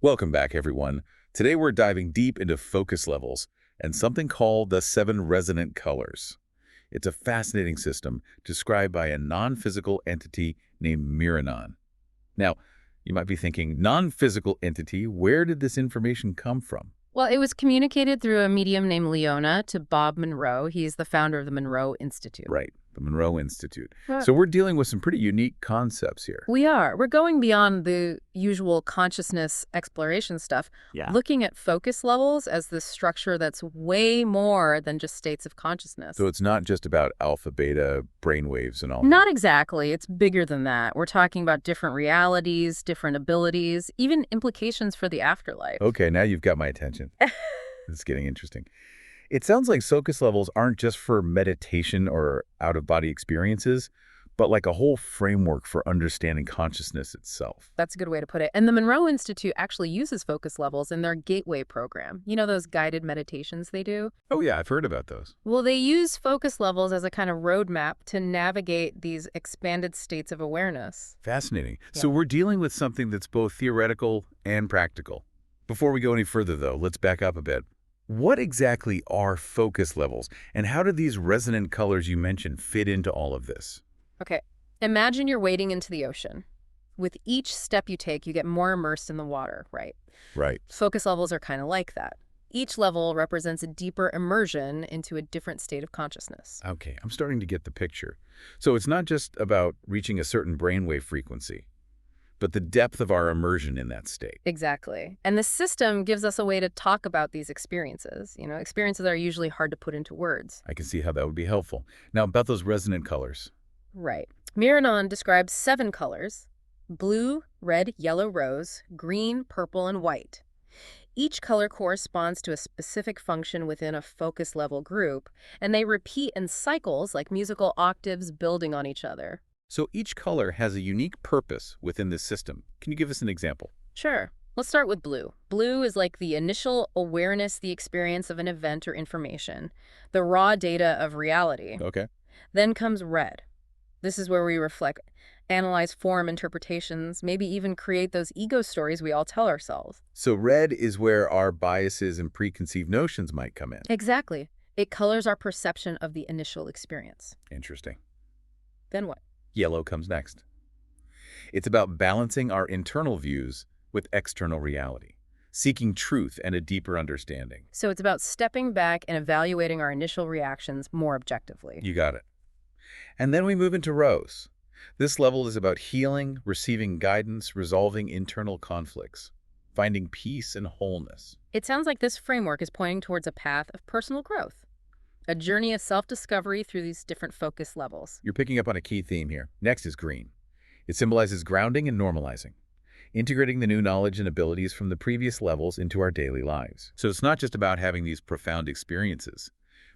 Welcome back, everyone. Today we're diving deep into focus levels and something called the Seven Resonant Colors. It's a fascinating system described by a non-physical entity named Miranon. Now, you might be thinking, non-physical entity, where did this information come from? Well, it was communicated through a medium named Leona to Bob Monroe. He's the founder of the Monroe Institute. Right, the Monroe Institute. Uh, So we're dealing with some pretty unique concepts here. We are. We're going beyond the usual consciousness exploration stuff, Yeah. looking at focus levels as this structure that's way more than just states of consciousness. So it's not just about alpha, beta, brainwaves and all. Not exactly. It's bigger than that. We're talking about different realities, different abilities, even implications for the afterlife. Okay, now you've got my attention. It's getting interesting. It sounds like focus levels aren't just for meditation or out-of-body experiences, but like a whole framework for understanding consciousness itself. That's a good way to put it. And the Monroe Institute actually uses focus levels in their Gateway program. You know those guided meditations they do? Oh yeah, I've heard about those. Well, they use focus levels as a kind of roadmap to navigate these expanded states of awareness. Fascinating. Yeah. So we're dealing with something that's both theoretical and practical. Before we go any further, though, let's back up a bit. What exactly are focus levels, and how do these resonant colors you mentioned fit into all of this? Okay, imagine you're wading into the ocean. With each step you take, you get more immersed in the water, right? Right. Focus levels are kind of like that. Each level represents a deeper immersion into a different state of consciousness. Okay, I'm starting to get the picture. So it's not just about reaching a certain brainwave frequency, but the depth of our immersion in that state. Exactly. And the system gives us a way to talk about these experiences. You know, experiences that are usually hard to put into words. I can see how that would be helpful. Now, about those resonant colors. Right. Miranon describes 7 colors: blue, red, yellow, rose, green, purple, and white. Each color corresponds to a specific function within a focus level group, and they repeat in cycles like musical octaves building on each other. So each color has a unique purpose within this system. Can you give us an example? Sure. Let's start with blue. Blue is like the initial awareness, the experience of an event or information, the raw data of reality. Okay. Then comes red. This is where we reflect, analyze form interpretations, maybe even create those ego stories we all tell ourselves. So red is where our biases and preconceived notions might come in. Exactly. It colors our perception of the initial experience. Interesting. Then what? Yellow comes next. It's about balancing our internal views with external reality, seeking truth and a deeper understanding. So it's about stepping back and evaluating our initial reactions more objectively. You got it. And then we move into rose. This level is about healing, receiving guidance, resolving internal conflicts, finding peace and wholeness. It sounds like this framework is pointing towards a path of personal growth, a journey of self-discovery through these different focus levels. You're picking up on a key theme here. Next is green. It symbolizes grounding and normalizing, integrating the new knowledge and abilities from the previous levels into our daily lives. So it's not just about having these profound experiences,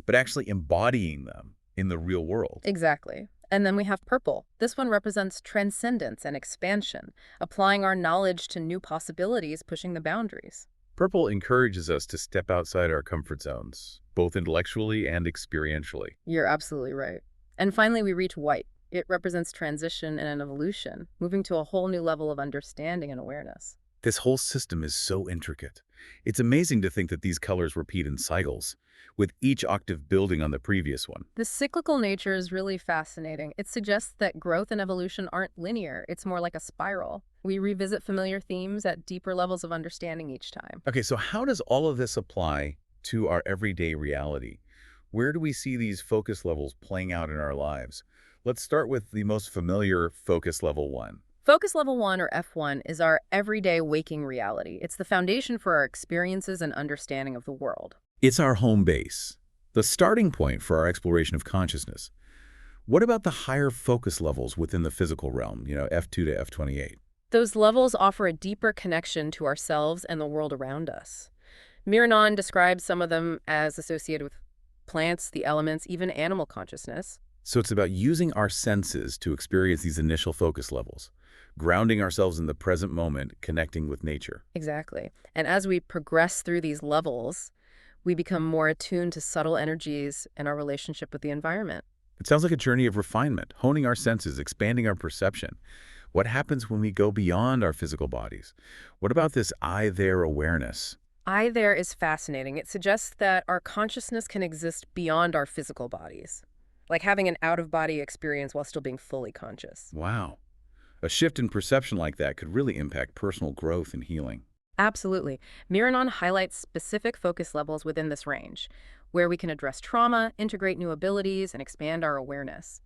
but actually embodying them in the real world. Exactly. And then we have purple. This one represents transcendence and expansion, applying our knowledge to new possibilities, pushing the boundaries. Purple encourages us to step outside our comfort zones, both intellectually and experientially. You're absolutely right. And finally, we reach white. It represents transition and an evolution, moving to a whole new level of understanding and awareness. This whole system is so intricate. It's amazing to think that these colors repeat in cycles, with each octave building on the previous one. The cyclical nature is really fascinating. It suggests that growth and evolution aren't linear. It's more like a spiral. We revisit familiar themes at deeper levels of understanding each time. Okay, so how does all of this apply to our everyday reality? Where do we see these focus levels playing out in our lives? Let's start with the most familiar focus level 1. Focus level 1, or F1, is our everyday waking reality. It's the foundation for our experiences and understanding of the world. It's our home base, the starting point for our exploration of consciousness. What about the higher focus levels within the physical realm, F2 to F28? Those levels offer a deeper connection to ourselves and the world around us. Miranon describes some of them as associated with plants, the elements, even animal consciousness. So it's about using our senses to experience these initial focus levels, grounding ourselves in the present moment, connecting with nature. Exactly. And as we progress through these levels, we become more attuned to subtle energies and our relationship with the environment. It sounds like a journey of refinement, honing our senses, expanding our perception. What happens when we go beyond our physical bodies? What about this I-there awareness? I there is fascinating. It suggests that our consciousness can exist beyond our physical bodies, like having an out-of-body experience while still being fully conscious. Wow. A shift in perception like that could really impact personal growth and healing. Absolutely. Miranon highlights specific focus levels within this range, where we can address trauma, integrate new abilities, and expand our awareness.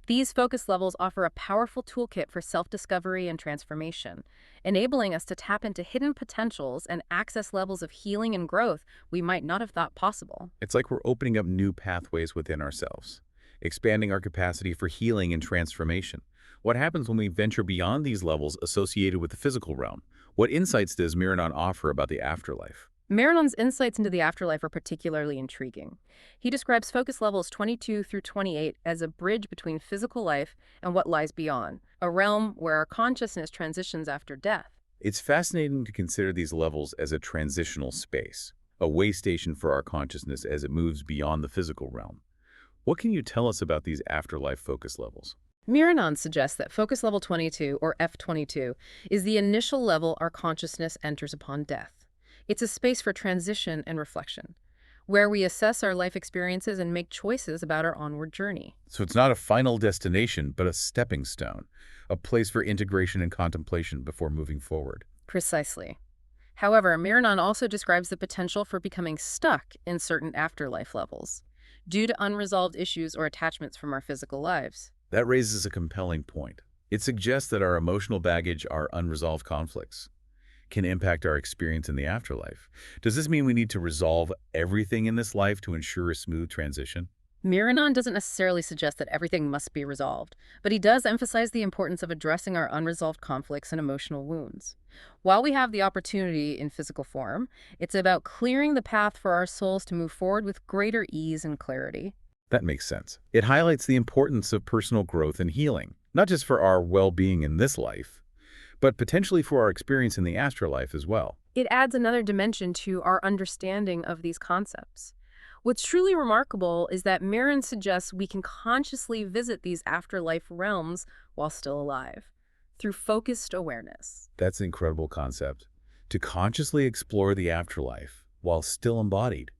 These focus levels offer a powerful toolkit for self-discovery and transformation, enabling us to tap into hidden potentials and access levels of healing and growth we might not have thought possible. It's like we're opening up new pathways within ourselves, expanding our capacity for healing and transformation. What happens when we venture beyond these levels associated with the physical realm? What insights does Miranon offer about the afterlife? Marinon's insights into the afterlife are particularly intriguing. He describes focus levels 22 through 28 as a bridge between physical life and what lies beyond, a realm where our consciousness transitions after death. It's fascinating to consider these levels as a transitional space, a way station for our consciousness as it moves beyond the physical realm. What can you tell us about these afterlife focus levels? Miranon suggests that focus level 22, or F22, is the initial level our consciousness enters upon death. It's a space for transition and reflection, where we assess our life experiences and make choices about our onward journey. So it's not a final destination, but a stepping stone, a place for integration and contemplation before moving forward. Precisely. However, Miranon also describes the potential for becoming stuck in certain afterlife levels, due to unresolved issues or attachments from our physical lives. That raises a compelling point. It suggests that our emotional baggage, our unresolved conflicts, can impact our experience in the afterlife. Does this mean we need to resolve everything in this life to ensure a smooth transition? Miranon doesn't necessarily suggest that everything must be resolved, but he does emphasize the importance of addressing our unresolved conflicts and emotional wounds. While we have the opportunity in physical form, it's about clearing the path for our souls to move forward with greater ease and clarity. That makes sense. It highlights the importance of personal growth and healing, not just for our well-being in this life, but potentially for our experience in the afterlife as well. It adds another dimension to our understanding of these concepts. What's truly remarkable is that Miranon suggests we can consciously visit these afterlife realms while still alive, through focused awareness. That's an incredible concept. To consciously explore the afterlife while still embodied.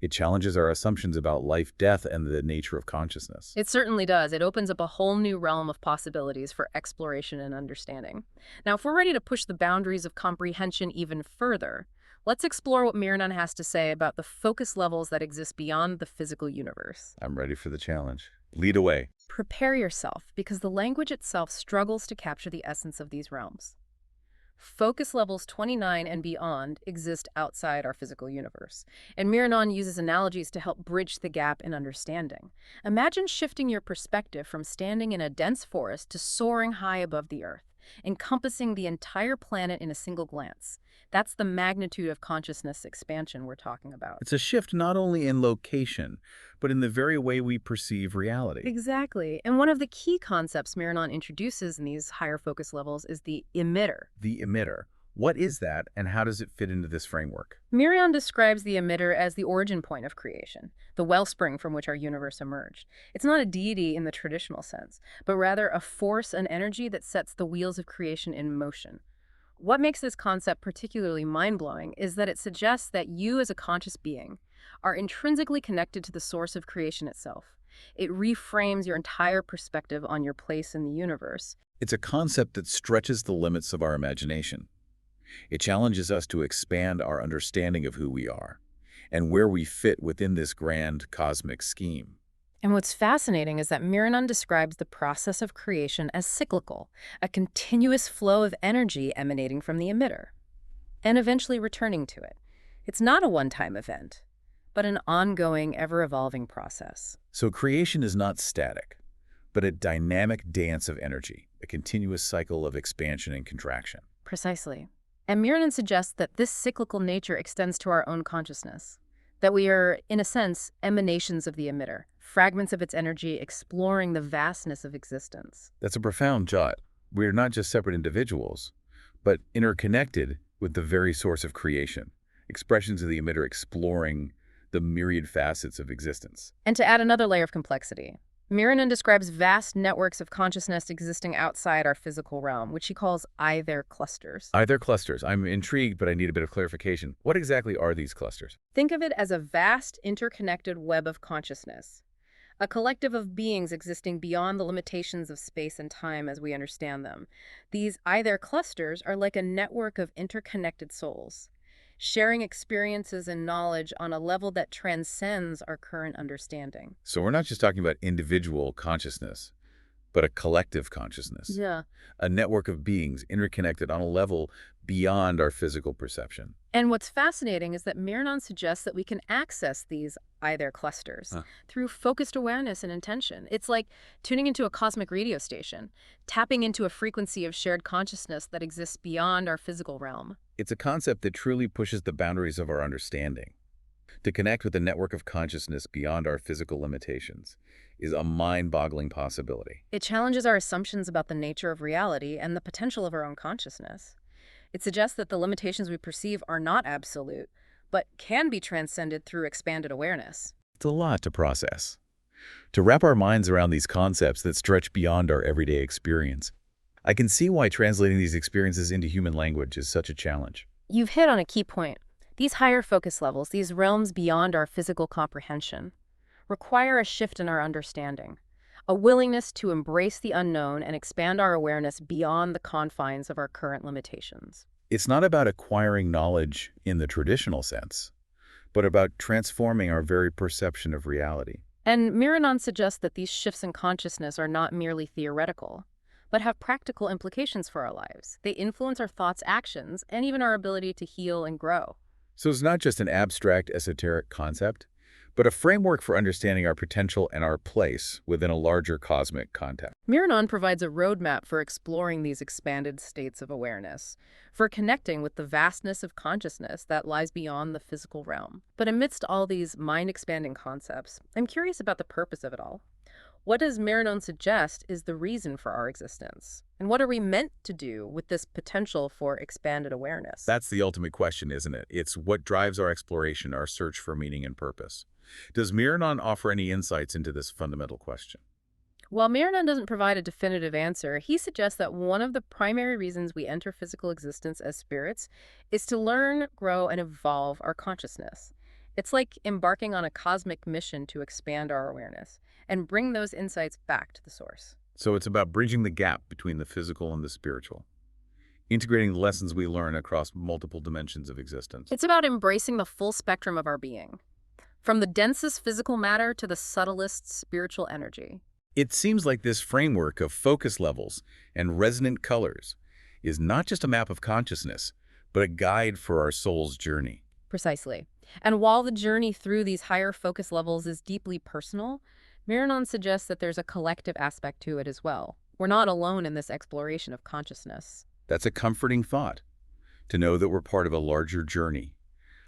It challenges our assumptions about life, death, and the nature of consciousness. It certainly does. It opens up a whole new realm of possibilities for exploration and understanding. Now, if we're ready to push the boundaries of comprehension even further, let's explore what Miranon has to say about the focus levels that exist beyond the physical universe. I'm ready for the challenge. Lead away. Prepare yourself, because the language itself struggles to capture the essence of these realms. Focus levels 29 and beyond exist outside our physical universe, and Miranon uses analogies to help bridge the gap in understanding. Imagine shifting your perspective from standing in a dense forest to soaring high above the earth, encompassing the entire planet in a single glance. That's the magnitude of consciousness expansion we're talking about. It's a shift not only in location, but in the very way we perceive reality. Exactly. And one of the key concepts Miranon introduces in these higher focus levels is the emitter. The emitter. What is that, and how does it fit into this framework? Miranon describes the emitter as the origin point of creation, the wellspring from which our universe emerged. It's not a deity in the traditional sense, but rather a force and energy that sets the wheels of creation in motion. What makes this concept particularly mind-blowing is that it suggests that you as a conscious being are intrinsically connected to the source of creation itself. It reframes your entire perspective on your place in the universe. It's a concept that stretches the limits of our imagination. It challenges us to expand our understanding of who we are and where we fit within this grand cosmic scheme. And what's fascinating is that Miranon describes the process of creation as cyclical, a continuous flow of energy emanating from the emitter, and eventually returning to it. It's not a one-time event, but an ongoing, ever-evolving process. So creation is not static, but a dynamic dance of energy, a continuous cycle of expansion and contraction. Precisely. And Miranon suggests that this cyclical nature extends to our own consciousness, that we are, in a sense, emanations of the emitter, fragments of its energy exploring the vastness of existence. That's a profound jot. We're not just separate individuals, but interconnected with the very source of creation, expressions of the emitter exploring the myriad facets of existence. And to add another layer of complexity, Miranon describes vast networks of consciousness existing outside our physical realm, which he calls either clusters. Either clusters. I'm intrigued, but I need a bit of clarification. What exactly are these clusters? Think of it as a vast, interconnected web of consciousness, a collective of beings existing beyond the limitations of space and time as we understand them. These either clusters are like a network of interconnected souls, sharing experiences and knowledge on a level that transcends our current understanding. So we're not just talking about individual consciousness, but a collective consciousness. Yeah. A network of beings interconnected on a level beyond our physical perception. And what's fascinating is that Miranon suggests that we can access these either clusters Huh. through focused awareness and intention. It's like tuning into a cosmic radio station, tapping into a frequency of shared consciousness that exists beyond our physical realm. It's a concept that truly pushes the boundaries of our understanding. To connect with a network of consciousness beyond our physical limitations is a mind-boggling possibility. It challenges our assumptions about the nature of reality and the potential of our own consciousness. It suggests that the limitations we perceive are not absolute, but can be transcended through expanded awareness. It's a lot to process. To wrap our minds around these concepts that stretch beyond our everyday experience, I can see why translating these experiences into human language is such a challenge. You've hit on a key point. These higher focus levels, these realms beyond our physical comprehension, require a shift in our understanding, a willingness to embrace the unknown and expand our awareness beyond the confines of our current limitations. It's not about acquiring knowledge in the traditional sense, but about transforming our very perception of reality. And Miranon suggests that these shifts in consciousness are not merely theoretical, but have practical implications for our lives. They influence our thoughts, actions, and even our ability to heal and grow. So it's not just an abstract, esoteric concept, but a framework for understanding our potential and our place within a larger cosmic context. Miranon provides a roadmap for exploring these expanded states of awareness, for connecting with the vastness of consciousness that lies beyond the physical realm. But amidst all these mind-expanding concepts, I'm curious about the purpose of it all. What does Miranon suggest is the reason for our existence? And what are we meant to do with this potential for expanded awareness? That's the ultimate question, isn't it? It's what drives our exploration, our search for meaning and purpose. Does Miranon offer any insights into this fundamental question? While Miranon doesn't provide a definitive answer, he suggests that one of the primary reasons we enter physical existence as spirits is to learn, grow, and evolve our consciousness. It's like embarking on a cosmic mission to expand our awareness and bring those insights back to the source. So it's about bridging the gap between the physical and the spiritual, integrating the lessons we learn across multiple dimensions of existence. It's about embracing the full spectrum of our being, from the densest physical matter to the subtlest spiritual energy. It seems like this framework of focus levels and resonant colors is not just a map of consciousness, but a guide for our soul's journey. Precisely. And while the journey through these higher focus levels is deeply personal, Miranon suggests that there's a collective aspect to it as well. We're not alone in this exploration of consciousness. That's a comforting thought, to know that we're part of a larger journey,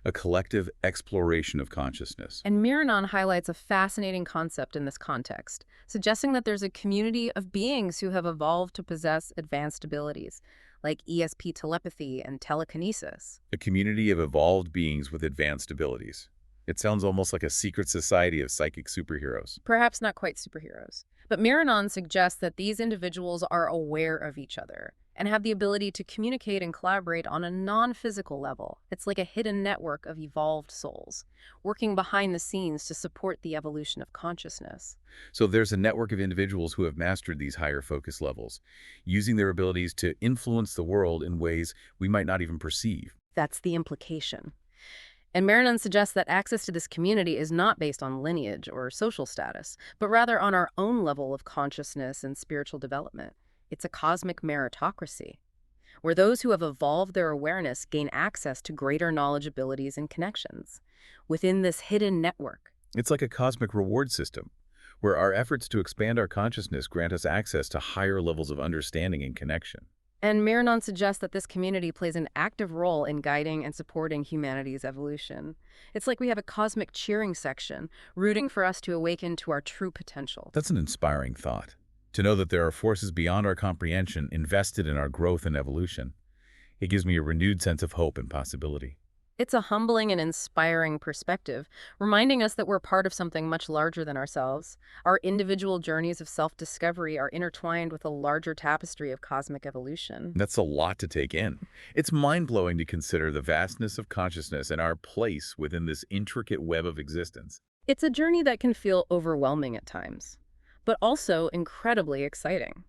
a collective exploration of consciousness. And Miranon highlights a fascinating concept in this context, suggesting that there's a community of beings who have evolved to possess advanced abilities, like ESP telepathy and telekinesis. A community of evolved beings with advanced abilities. It sounds almost like a secret society of psychic superheroes. Perhaps not quite superheroes. But Miranon suggests that these individuals are aware of each other and have the ability to communicate and collaborate on a non-physical level. It's like a hidden network of evolved souls, working behind the scenes to support the evolution of consciousness. So there's a network of individuals who have mastered these higher focus levels, using their abilities to influence the world in ways we might not even perceive. That's the implication. And Miranon suggests that access to this community is not based on lineage or social status, but rather on our own level of consciousness and spiritual development. It's a cosmic meritocracy, where those who have evolved their awareness gain access to greater knowledge, abilities, and connections within this hidden network. It's like a cosmic reward system, where our efforts to expand our consciousness grant us access to higher levels of understanding and connection. And Miranon suggests that this community plays an active role in guiding and supporting humanity's evolution. It's like we have a cosmic cheering section, rooting for us to awaken to our true potential. That's an inspiring thought. To know that there are forces beyond our comprehension invested in our growth and evolution. It gives me a renewed sense of hope and possibility. It's a humbling and inspiring perspective, reminding us that we're part of something much larger than ourselves. Our individual journeys of self-discovery are intertwined with a larger tapestry of cosmic evolution. That's a lot to take in. It's mind-blowing to consider the vastness of consciousness and our place within this intricate web of existence. It's a journey that can feel overwhelming at times, but also incredibly exciting.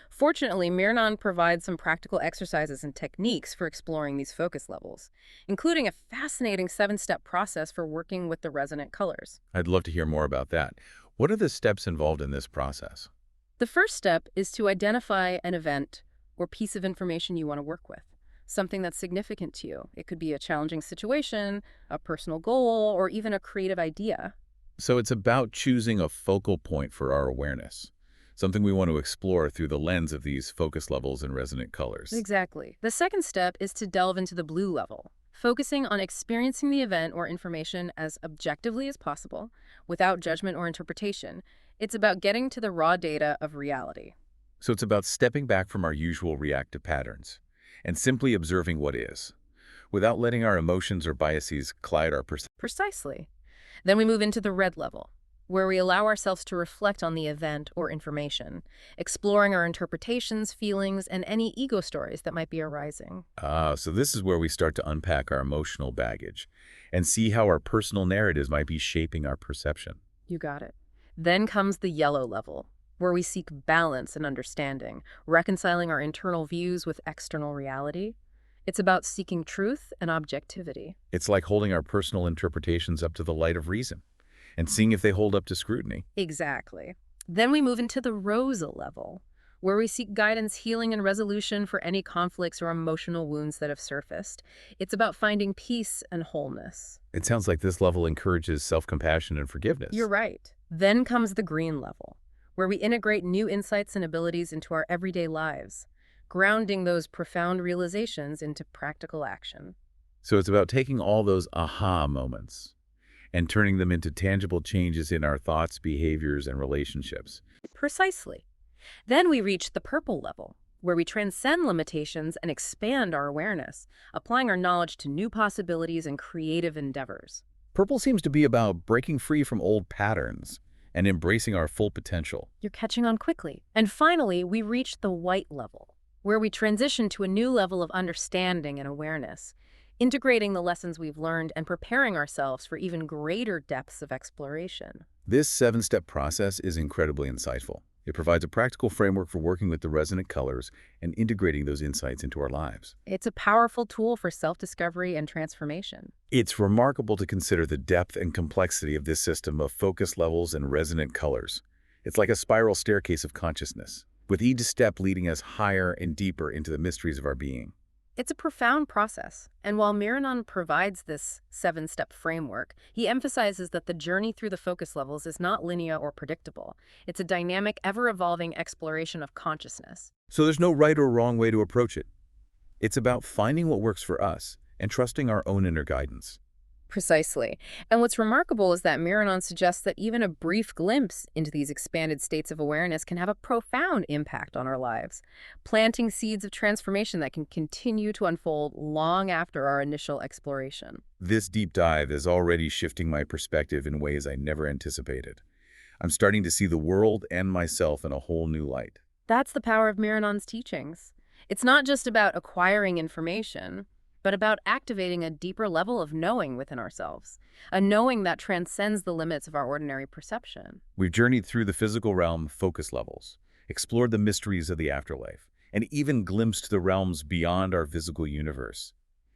Fortunately, Miranon provides some practical exercises and techniques for exploring these focus levels, including a fascinating seven-step process for working with the resonant colors. I'd love to hear more about that. What are the steps involved in this process? The first step is to identify an event or piece of information you want to work with, something that's significant to you. It could be a challenging situation, a personal goal, or even a creative idea. So it's about choosing a focal point for our awareness, something we want to explore through the lens of these focus levels and resonant colors. Exactly. The second step is to delve into the blue level, focusing on experiencing the event or information as objectively as possible, without judgment or interpretation. It's about getting to the raw data of reality. So it's about stepping back from our usual reactive patterns and simply observing what is, without letting our emotions or biases cloud our perception. Precisely. Then we move into the red level, where we allow ourselves to reflect on the event or information, exploring our interpretations, feelings, and any ego stories that might be arising. So this is where we start to unpack our emotional baggage and see how our personal narratives might be shaping our perception. You got it. Then comes the yellow level, where we seek balance and understanding, reconciling our internal views with external reality. It's about seeking truth and objectivity. It's like holding our personal interpretations up to the light of reason and seeing if they hold up to scrutiny. Exactly. Then we move into the rosa level, where we seek guidance, healing, and resolution for any conflicts or emotional wounds that have surfaced. It's about finding peace and wholeness. It sounds like this level encourages self-compassion and You're forgiveness. right. Then comes the green level, where we integrate new insights and abilities into our everyday lives, grounding those profound realizations into practical action. So it's about taking all those aha moments and turning them into tangible changes in our thoughts, behaviors, and relationships. Precisely. Then we reach the purple level, where we transcend limitations and expand our awareness, applying our knowledge to new possibilities and creative endeavors. Purple seems to be about breaking free from old patterns and embracing our full potential. You're catching on quickly. And finally, we reach the white level, where we transition to a new level of understanding and awareness, integrating the lessons we've learned and preparing ourselves for even greater depths of exploration. This seven-step process is incredibly insightful. It provides a practical framework for working with the resonant colors and integrating those insights into our lives. It's a powerful tool for self-discovery and transformation. It's remarkable to consider the depth and complexity of this system of focus levels and resonant colors. It's like a spiral staircase of consciousness, with each step leading us higher and deeper into the mysteries of our being. It's a profound process, and while Miranon provides this seven-step framework, he emphasizes that the journey through the focus levels is not linear or predictable. It's a dynamic, ever-evolving exploration of consciousness. So there's no right or wrong way to approach it. It's about finding what works for us and trusting our own inner guidance. Precisely. And what's remarkable is that Miranon suggests that even a brief glimpse into these expanded states of awareness can have a profound impact on our lives, planting seeds of transformation that can continue to unfold long after our initial exploration. This deep dive is already shifting my perspective in ways I never anticipated. I'm starting to see the world and myself in a whole new light. That's the power of Miranon's teachings. It's not just about acquiring information, but about activating a deeper level of knowing within ourselves, a knowing that transcends the limits of our ordinary perception. We've journeyed through the physical realm focus levels, explored the mysteries of the afterlife, and even glimpsed the realms beyond our physical universe.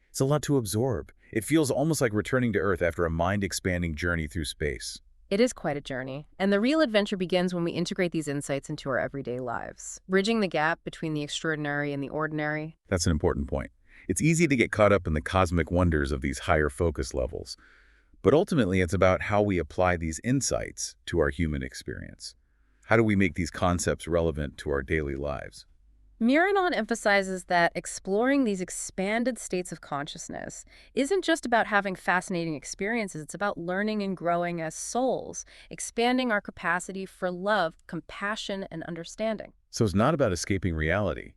It's a lot to absorb. It feels almost like returning to Earth after a mind-expanding journey through space. It is quite a journey, and the real adventure begins when we integrate these insights into our everyday lives, bridging the gap between the extraordinary and the ordinary. That's an important point. It's easy to get caught up in the cosmic wonders of these higher focus levels, but ultimately it's about how we apply these insights to our human experience. How do we make these concepts relevant to our daily lives? Miranon emphasizes that exploring these expanded states of consciousness isn't just about having fascinating experiences, it's about learning and growing as souls, expanding our capacity for love, compassion, and understanding. So it's not about escaping reality,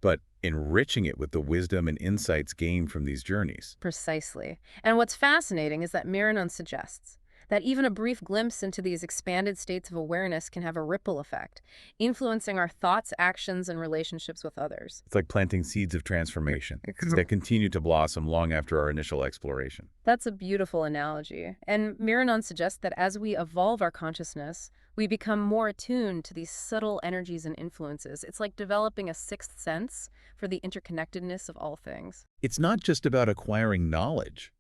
but enriching it with the wisdom and insights gained from these journeys. Precisely. And what's fascinating is that Miranon suggests that even a brief glimpse into these expanded states of awareness can have a ripple effect, influencing our thoughts, actions, and relationships with others. It's like planting seeds of transformation that continue to blossom long after our initial exploration. That's a beautiful analogy. And Miranon suggests that as we evolve our consciousness, we become more attuned to these subtle energies and influences. It's like developing a sixth sense for the interconnectedness of all things. It's not just about acquiring knowledge,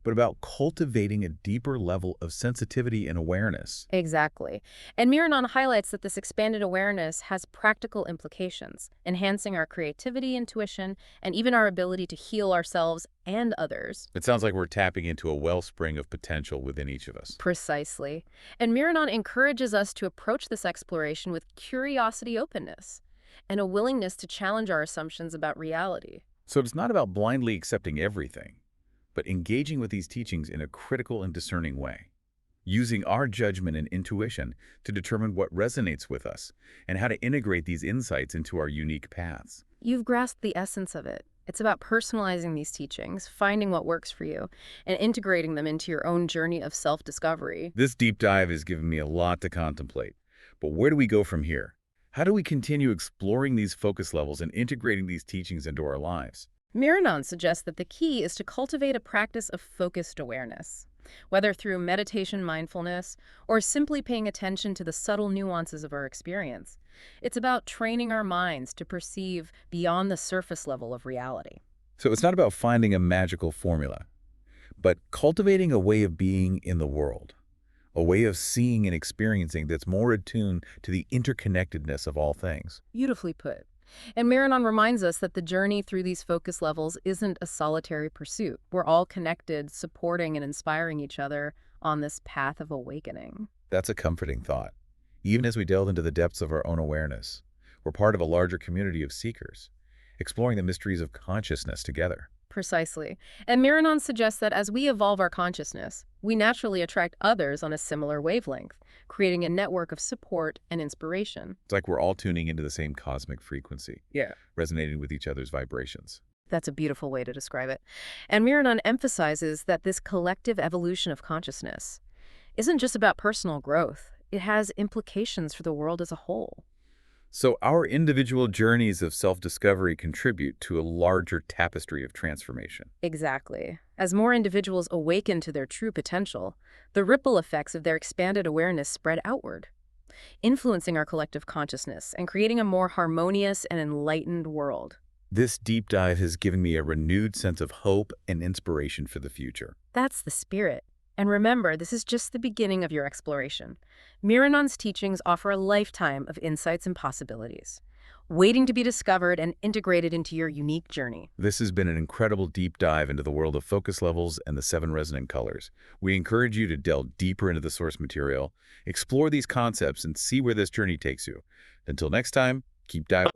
but about cultivating a deeper level of sensitivity and awareness. Exactly. And Miranon highlights that this expanded awareness has practical implications, enhancing our creativity, intuition, and even our ability to heal ourselves and others. It sounds like we're tapping into a wellspring of potential within each of us. Precisely. And Miranon encourages us to approach this exploration with curiosity, openness, and a willingness to challenge our assumptions about reality. So it's not about blindly accepting everything, but engaging with these teachings in a critical and discerning way, using our judgment and intuition to determine what resonates with us and how to integrate these insights into our unique paths. You've grasped the essence of it. It's about personalizing these teachings, finding what works for you, and integrating them into your own journey of self-discovery. This deep dive has given me a lot to contemplate. But where do we go from here? How do we continue exploring these focus levels and integrating these teachings into our lives? Miranon suggests that the key is to cultivate a practice of focused awareness, whether through meditation, mindfulness, or simply paying attention to the subtle nuances of our experience. It's about training our minds to perceive beyond the surface level of reality. So it's not about finding a magical formula, but cultivating a way of being in the world, a way of seeing and experiencing that's more attuned to the interconnectedness of all things. Beautifully put. And Miranon reminds us that the journey through these focus levels isn't a solitary pursuit. We're all connected, supporting and inspiring each other on this path of awakening. That's a comforting thought. Even as we delve into the depths of our own awareness, we're part of a larger community of seekers, exploring the mysteries of consciousness together. Precisely. And Miranon suggests that as we evolve our consciousness, we naturally attract others on a similar wavelength, creating a network of support and inspiration. It's like we're all tuning into the same cosmic frequency, resonating with each other's vibrations. That's a beautiful way to describe it. And Miranon emphasizes that this collective evolution of consciousness isn't just about personal growth. It has implications for the world as a whole. So our individual journeys of self-discovery contribute to a larger tapestry of transformation. Exactly. As more individuals awaken to their true potential, the ripple effects of their expanded awareness spread outward, influencing our collective consciousness and creating a more harmonious and enlightened world. This deep dive has given me a renewed sense of hope and inspiration for the future. That's the spirit. And remember, this is just the beginning of your exploration. Miranon's teachings offer a lifetime of insights and possibilities, waiting to be discovered and integrated into your unique journey. This has been an incredible deep dive into the world of focus levels and the 7 resonant colors. We encourage you to delve deeper into the source material, explore these concepts, and see where this journey takes you. Until next time, keep diving.